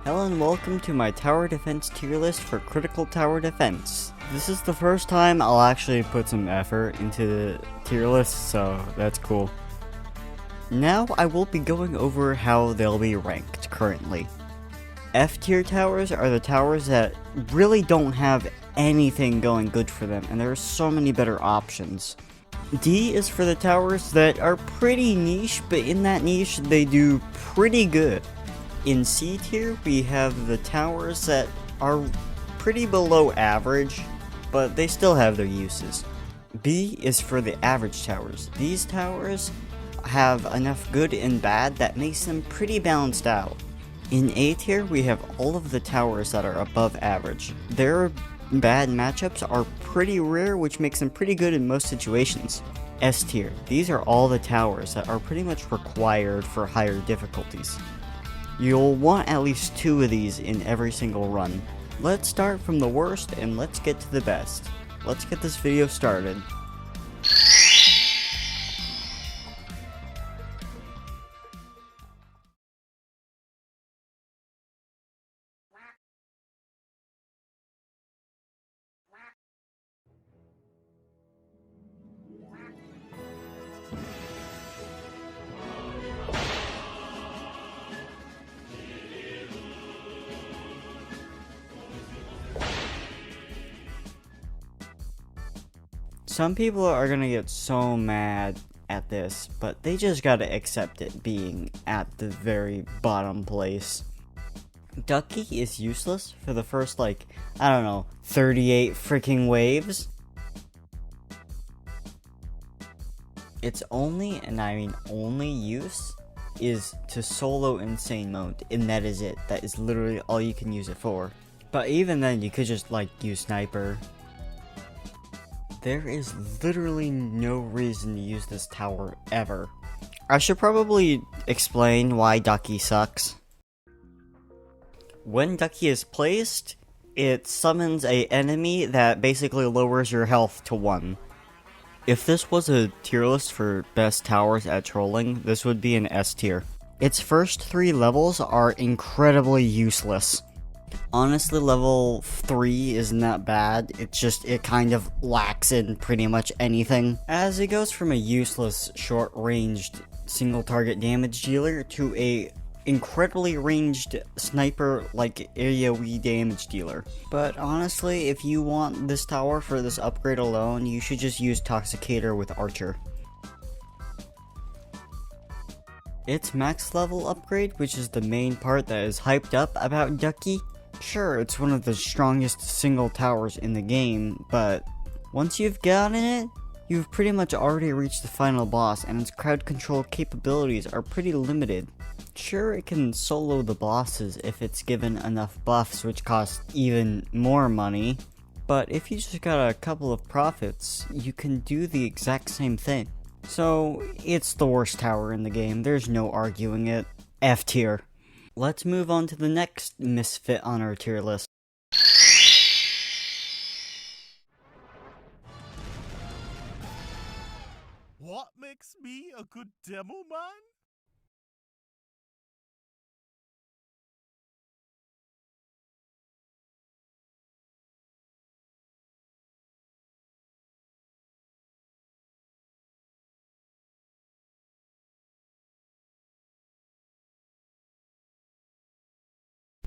Hello and welcome to my tower defense tier list for critical tower defense. This is the first time I'll actually put some effort into the tier list, so that's cool. Now I will be going over how they'll be ranked currently. F tier towers are the towers that really don't have anything going good for them, and there are so many better options. D is for the towers that are pretty niche, but in that niche they do pretty good. In C tier, we have the towers that are pretty below average, but they still have their uses. B is for the average towers. These towers have enough good and bad that makes them pretty balanced out. In A tier, we have all of the towers that are above average. Their bad matchups are pretty rare, which makes them pretty good in most situations. S tier, these are all the towers that are pretty much required for higher difficulties. You'll want at least 2 of these in every single run. Let's start from the worst and let's get to the best. Let's get this video started. Some people are gonna get so mad at this, but they just gotta accept it being at the very bottom place. Ducky is useless for the first, 38 freaking waves. Its only, and I mean only use, is to solo insane mode, and that is it. That is literally all you can use it for. But even then, you could just, use sniper. There is literally no reason to use this tower ever. I should probably explain why Ducky sucks. When Ducky is placed, it summons an enemy that basically lowers your health to 1. If this was a tier list for best towers at trolling, this would be an S tier. Its first 3 levels are incredibly useless. Honestly, level 3 isn't that bad, it kind of lacks in pretty much anything. As it goes from a useless, short-ranged, single-target damage dealer to a incredibly ranged sniper, AoE damage dealer. But honestly, if you want this tower for this upgrade alone, you should just use Toxicator with Archer. Its max level upgrade, which is the main part that is hyped up about Ducky. Sure, it's one of the strongest single towers in the game, but once you've gotten it, you've pretty much already reached the final boss, and its crowd control capabilities are pretty limited. Sure, it can solo the bosses if it's given enough buffs, which cost even more money, but if you just got a couple of profits, you can do the exact same thing. So, it's the worst tower in the game, there's no arguing it. F tier. Let's move on to the next misfit on our tier list. What makes me a good demo man?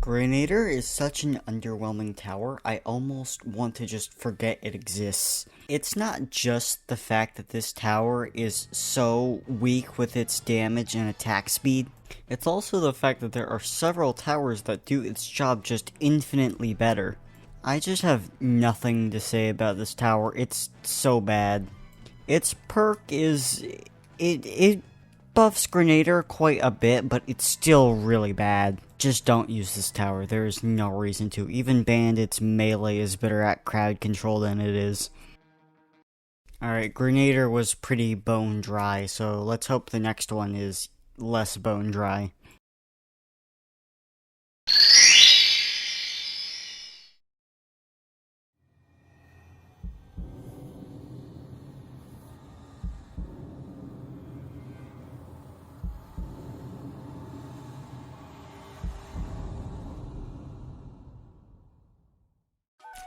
Cryolator is such an underwhelming tower, I almost want to just forget it exists. It's not just the fact that this tower is so weak with its damage and attack speed, it's also the fact that there are several towers that do its job just infinitely better. I just have nothing to say about this tower, it's so bad. Its perk is... It buffs Cryolator quite a bit, but it's still really bad. Just don't use this tower, there is no reason to. Even Bandit's melee is better at crowd control than it is. Alright, Cryolator was pretty bone dry, so let's hope the next one is less bone dry.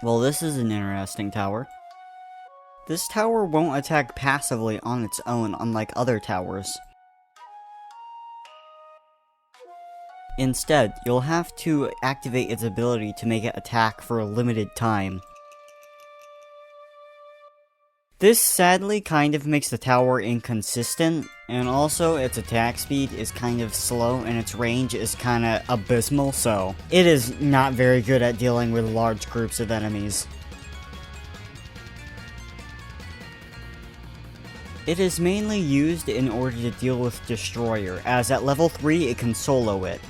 Well, this is an interesting tower. This tower won't attack passively on its own, unlike other towers. Instead, you'll have to activate its ability to make it attack for a limited time. This sadly kind of makes the tower inconsistent, and also its attack speed is kind of slow and its range is kind of abysmal, so it is not very good at dealing with large groups of enemies. It is mainly used in order to deal with Destroyer, as at level 3 it can solo it.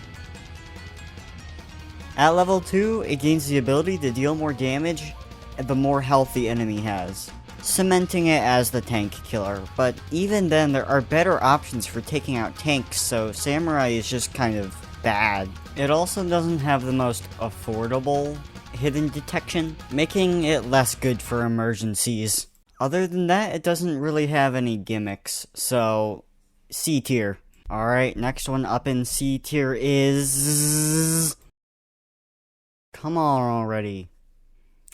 At level 2, it gains the ability to deal more damage the more health the enemy has, cementing it as the tank killer. But even then, there are better options for taking out tanks, so Samurai is just kind of bad. It also doesn't have the most affordable hidden detection, making it less good for emergencies. Other than that, it doesn't really have any gimmicks, so C tier. Alright, next one up in C tier is... Come on already.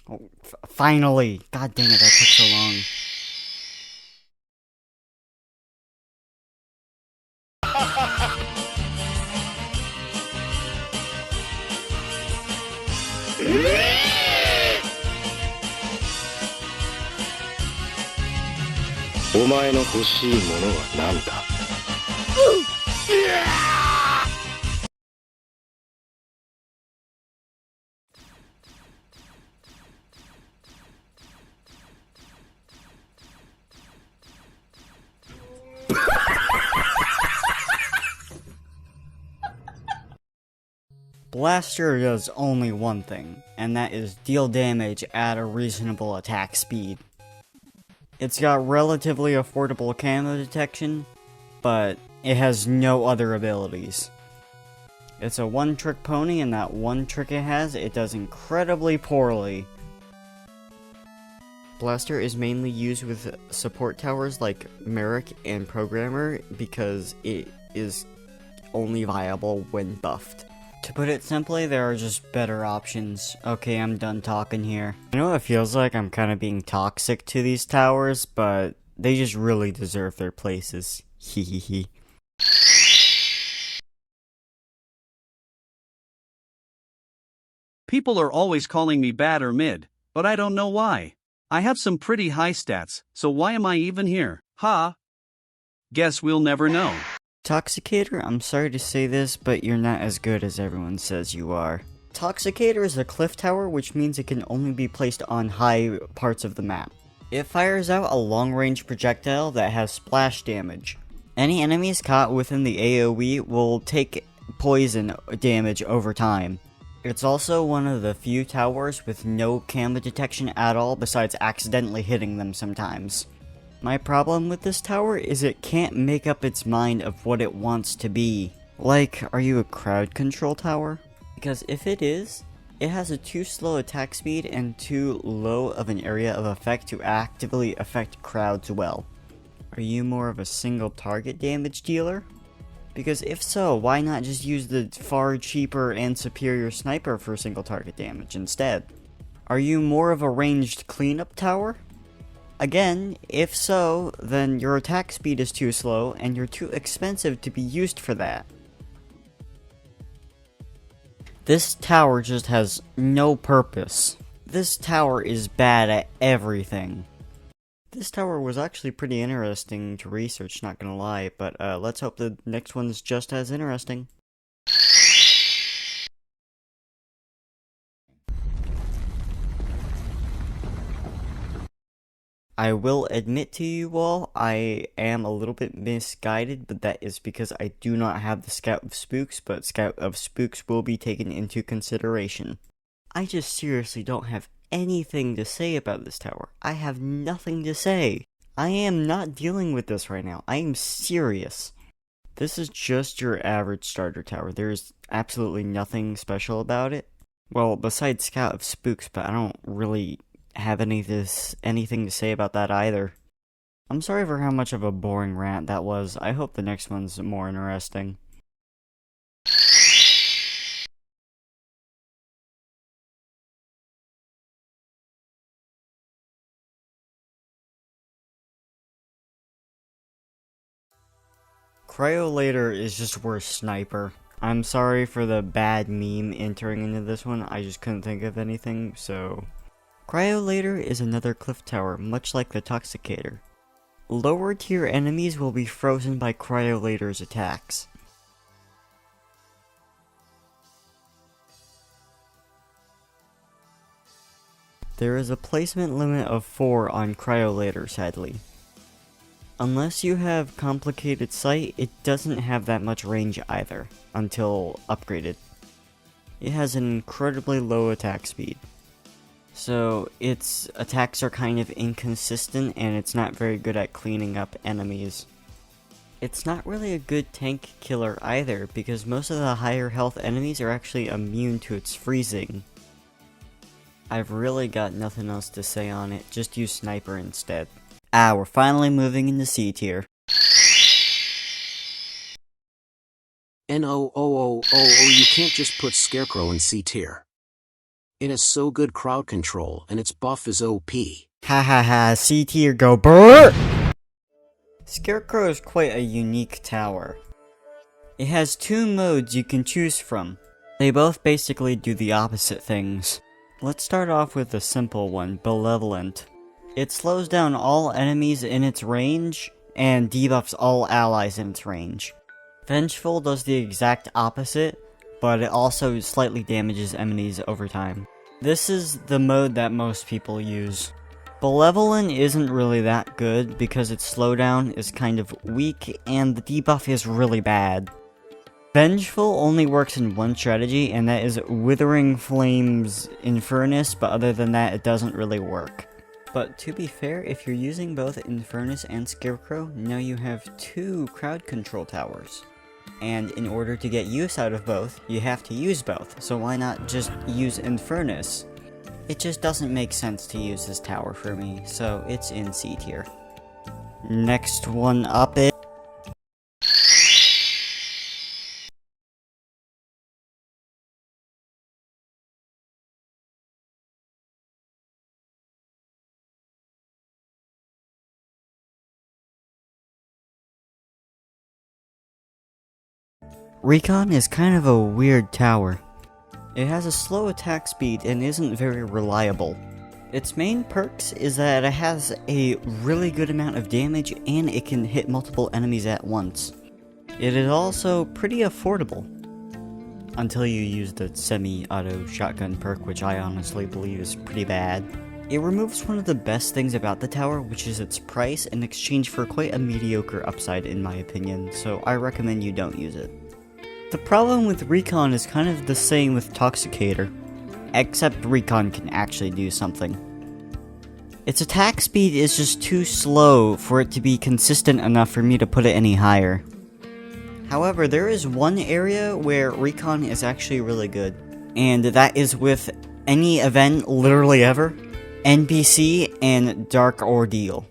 Oh, finally! God dang it, that took so long. Blaster does only one thing, and that is deal damage at a reasonable attack speed. It's got relatively affordable camo detection, but it has no other abilities. It's a one-trick pony, and that one trick it has, it does incredibly poorly. Blaster is mainly used with support towers like Merrick and Programmer because it is only viable when buffed. To put it simply, there are just better options. Okay, I'm done talking here. I know it feels like I'm kind of being toxic to these towers, but they just really deserve their places. Hehehe. People are always calling me bad or mid, but I don't know why. I have some pretty high stats, so why am I even here? Ha! Guess we'll never know. Toxicator, I'm sorry to say this, but you're not as good as everyone says you are. Toxicator is a cliff tower, which means it can only be placed on high parts of the map. It fires out a long-range projectile that has splash damage. Any enemies caught within the AoE will take poison damage over time. It's also one of the few towers with no camo detection at all besides accidentally hitting them sometimes. My problem with this tower is it can't make up its mind of what it wants to be. Like, are you a crowd control tower? Because if it is, it has a too slow attack speed and too low of an area of effect to actively affect crowds well. Are you more of a single target damage dealer? Because if so, why not just use the far cheaper and superior sniper for single target damage instead? Are you more of a ranged cleanup tower? Again, if so, then your attack speed is too slow and you're too expensive to be used for that. This tower just has no purpose. This tower is bad at everything. This tower was actually pretty interesting to research, not gonna lie, but let's hope the next one's just as interesting. I will admit to you all, I am a little bit misguided, but that is because I do not have the Scout of Spooks, but Scout of Spooks will be taken into consideration. I just seriously don't have anything to say about this tower. I have nothing to say. I am not dealing with this right now. I am serious. This is just your average starter tower. There's absolutely nothing special about it. Well, besides Scout of Spooks, but I don't really have anything to say about that either. I'm sorry for how much of a boring rant that was. I hope the next one's more interesting. Cryolator is just worse sniper. I'm sorry for the bad meme entering into this one, I just couldn't think of anything, so... Cryolator is another cliff tower, much like the Toxicator. Lower tier enemies will be frozen by Cryolator's attacks. There is a placement limit of 4 on Cryolator, sadly. Unless you have complicated sight, it doesn't have that much range either, until upgraded. It has an incredibly low attack speed. So, its attacks are kind of inconsistent, and it's not very good at cleaning up enemies. It's not really a good tank killer either, because most of the higher health enemies are actually immune to its freezing. I've really got nothing else to say on it, just use sniper instead. We're finally moving into C tier. No, you can't just put Scarecrow in C tier. It has so good crowd control, and its buff is OP. Hahaha, C tier go brrr! Scarecrow is quite a unique tower. It has 2 modes you can choose from. They both basically do the opposite things. Let's start off with the simple one, Benevolent. It slows down all enemies in its range, and debuffs all allies in its range. Vengeful does the exact opposite, but it also slightly damages enemies over time. This is the mode that most people use. Benevolent isn't really that good because its slowdown is kind of weak and the debuff is really bad. Vengeful only works in one strategy, and that is Withering Flames Infernus, but other than that it doesn't really work. But to be fair, if you're using both Infernus and Scarecrow, now you have 2 crowd control towers. And in order to get use out of both, you have to use both, so why not just use Infernus? It just doesn't make sense to use this tower for me, so it's in C tier. Next one up is... Recon is kind of a weird tower. It has a slow attack speed and isn't very reliable. Its main perks is that it has a really good amount of damage and it can hit multiple enemies at once. It is also pretty affordable. Until you use the semi-auto shotgun perk, which I honestly believe is pretty bad. It removes one of the best things about the tower, which is its price, in exchange for quite a mediocre upside in my opinion, so I recommend you don't use it. The problem with Recon is kind of the same with Toxicator, except Recon can actually do something. Its attack speed is just too slow for it to be consistent enough for me to put it any higher. However, there is one area where Recon is actually really good, and that is with any event literally ever, NPC and Dark Ordeal.